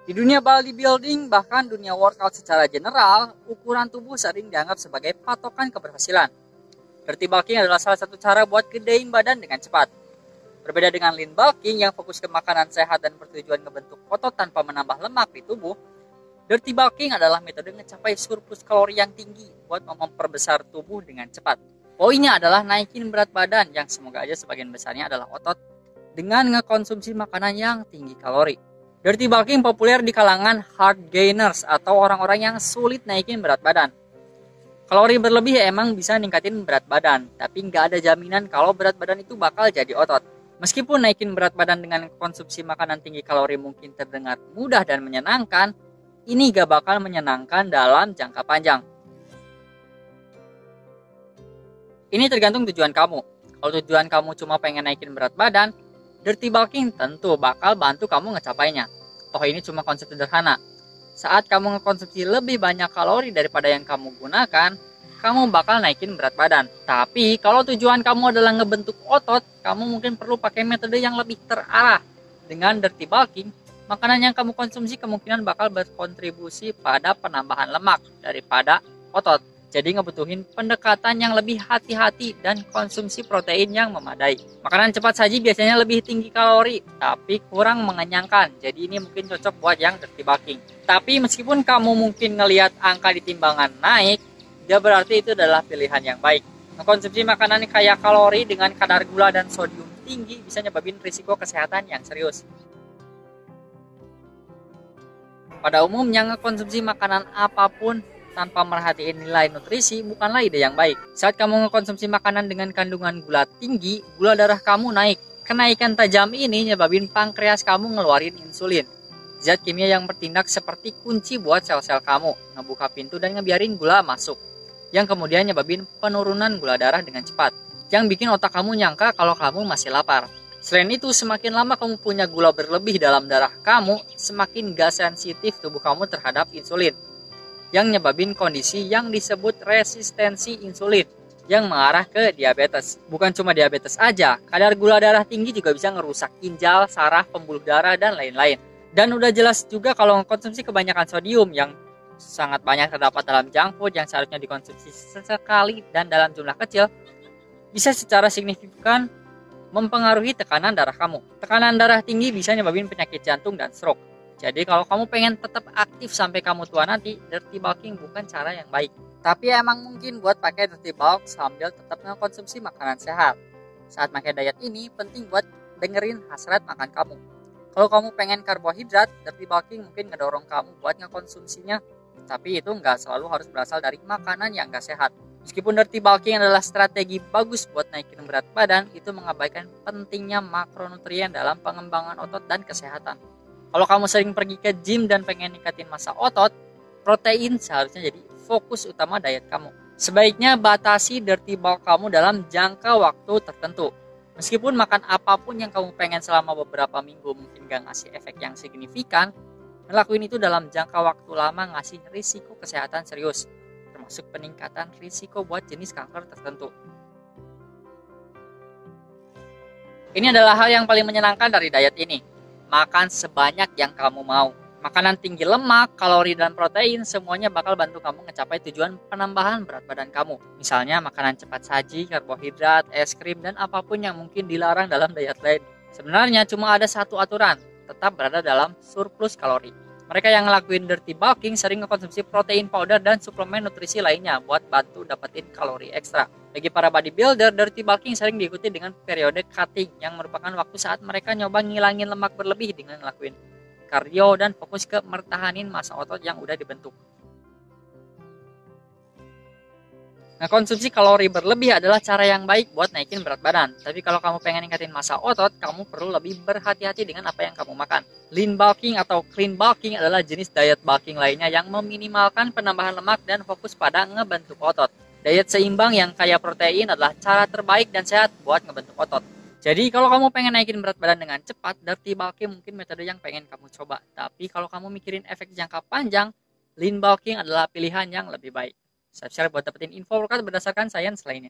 Di dunia bodybuilding, bahkan dunia workout secara general, ukuran tubuh sering dianggap sebagai patokan keberhasilan. Dirty bulking adalah salah satu cara buat gedein badan dengan cepat. Berbeda dengan lean bulking yang fokus ke makanan sehat dan bertujuan ngebentuk otot tanpa menambah lemak di tubuh, dirty bulking adalah metode mencapai surplus kalori yang tinggi buat memperbesar tubuh dengan cepat. Poinnya adalah naikin berat badan yang semoga aja sebagian besarnya adalah otot dengan ngekonsumsi makanan yang tinggi kalori. Dirty bulking populer di kalangan hard gainers atau orang-orang yang sulit naikin berat badan. Kalori berlebih emang bisa ningkatin berat badan, tapi nggak ada jaminan kalau berat badan itu bakal jadi otot. Meskipun naikin berat badan dengan konsumsi makanan tinggi kalori mungkin terdengar mudah dan menyenangkan, ini gak bakal menyenangkan dalam jangka panjang. Ini tergantung tujuan kamu. Kalau tujuan kamu cuma pengen naikin berat badan, dirty bulking tentu bakal bantu kamu ngecapainya. Toh ini cuma konsep sederhana. Saat kamu ngekonsumsi lebih banyak kalori daripada yang kamu gunakan, kamu bakal naikin berat badan. Tapi kalau tujuan kamu adalah ngebentuk otot, kamu mungkin perlu pakai metode yang lebih terarah. Dengan dirty bulking, makanan yang kamu konsumsi kemungkinan bakal berkontribusi pada penambahan lemak daripada otot. Jadi ngebutuhin pendekatan yang lebih hati-hati dan konsumsi protein yang memadai. Makanan cepat saji biasanya lebih tinggi kalori, tapi kurang mengenyangkan. Jadi ini mungkin cocok buat yang dirty bulking. Tapi meskipun kamu mungkin ngelihat angka di timbangan naik, ya berarti itu adalah pilihan yang baik. Mengkonsumsi makanan kaya kalori dengan kadar gula dan sodium tinggi bisa nyebabin risiko kesehatan yang serius. Pada umumnya ngekonsumsi makanan apapun tanpa merhatiin nilai nutrisi bukanlah ide yang baik. Saat kamu ngekonsumsi makanan dengan kandungan gula tinggi, gula darah kamu naik. Kenaikan tajam ini nyebabin pankreas kamu ngeluarin insulin. Zat kimia yang bertindak seperti kunci buat sel-sel kamu, ngebuka pintu dan ngebiarin gula masuk. Yang kemudian nyebabin penurunan gula darah dengan cepat. Yang bikin otak kamu nyangka kalau kamu masih lapar. Selain itu, semakin lama kamu punya gula berlebih dalam darah kamu, semakin gak sensitif tubuh kamu terhadap insulin. Yang nyebabin kondisi yang disebut resistensi insulin yang mengarah ke diabetes. Bukan cuma diabetes aja, kadar gula darah tinggi juga bisa ngerusak ginjal, saraf, pembuluh darah, dan lain-lain. Dan udah jelas juga kalau mengkonsumsi kebanyakan sodium yang sangat banyak terdapat dalam junk food yang seharusnya dikonsumsi sesekali dan dalam jumlah kecil, bisa secara signifikan mempengaruhi tekanan darah kamu. Tekanan darah tinggi bisa nyebabin penyakit jantung dan stroke. Jadi kalau kamu pengen tetap aktif sampai kamu tua nanti, dirty bulking bukan cara yang baik. Tapi emang mungkin buat pakai dirty bulk sambil tetap ngekonsumsi makanan sehat. Saat pakai diet ini penting buat dengerin hasrat makan kamu. Kalau kamu pengen karbohidrat, dirty bulking mungkin ngedorong kamu buat ngekonsumsinya. Tapi itu nggak selalu harus berasal dari makanan yang nggak sehat. Meskipun dirty bulking adalah strategi bagus buat naikin berat badan, itu mengabaikan pentingnya makronutrien dalam pengembangan otot dan kesehatan. Kalau kamu sering pergi ke gym dan pengen ningkatin massa otot, protein seharusnya jadi fokus utama diet kamu. Sebaiknya batasi dirty bulk kamu dalam jangka waktu tertentu. Meskipun makan apapun yang kamu pengen selama beberapa minggu mungkin gak ngasih efek yang signifikan, ngelakuin itu dalam jangka waktu lama ngasih risiko kesehatan serius, termasuk peningkatan risiko buat jenis kanker tertentu. Ini adalah hal yang paling menyenangkan dari diet ini. Makan sebanyak yang kamu mau. Makanan tinggi lemak, kalori, dan protein semuanya bakal bantu kamu mencapai tujuan penambahan berat badan kamu. Misalnya makanan cepat saji, karbohidrat, es krim, dan apapun yang mungkin dilarang dalam diet lain. Sebenarnya cuma ada satu aturan, tetap berada dalam surplus kalori. Mereka yang ngelakuin dirty bulking sering mengkonsumsi protein powder dan suplemen nutrisi lainnya buat bantu dapetin kalori ekstra. Bagi para bodybuilder, dirty bulking sering diikuti dengan periode cutting yang merupakan waktu saat mereka nyoba ngilangin lemak berlebih dengan ngelakuin kardio dan fokus ke mertahanin massa otot yang udah dibentuk. Nah, konsumsi kalori berlebih adalah cara yang baik buat naikin berat badan. Tapi kalau kamu pengen ningkatin massa otot, kamu perlu lebih berhati-hati dengan apa yang kamu makan. Lean bulking atau clean bulking adalah jenis diet bulking lainnya yang meminimalkan penambahan lemak dan fokus pada ngebentuk otot. Diet seimbang yang kaya protein adalah cara terbaik dan sehat buat ngebentuk otot. Jadi kalau kamu pengen naikin berat badan dengan cepat, dirty bulking mungkin metode yang pengen kamu coba. Tapi kalau kamu mikirin efek jangka panjang, lean bulking adalah pilihan yang lebih baik. Subscribe buat dapetin info workout berdasarkan sains lainnya.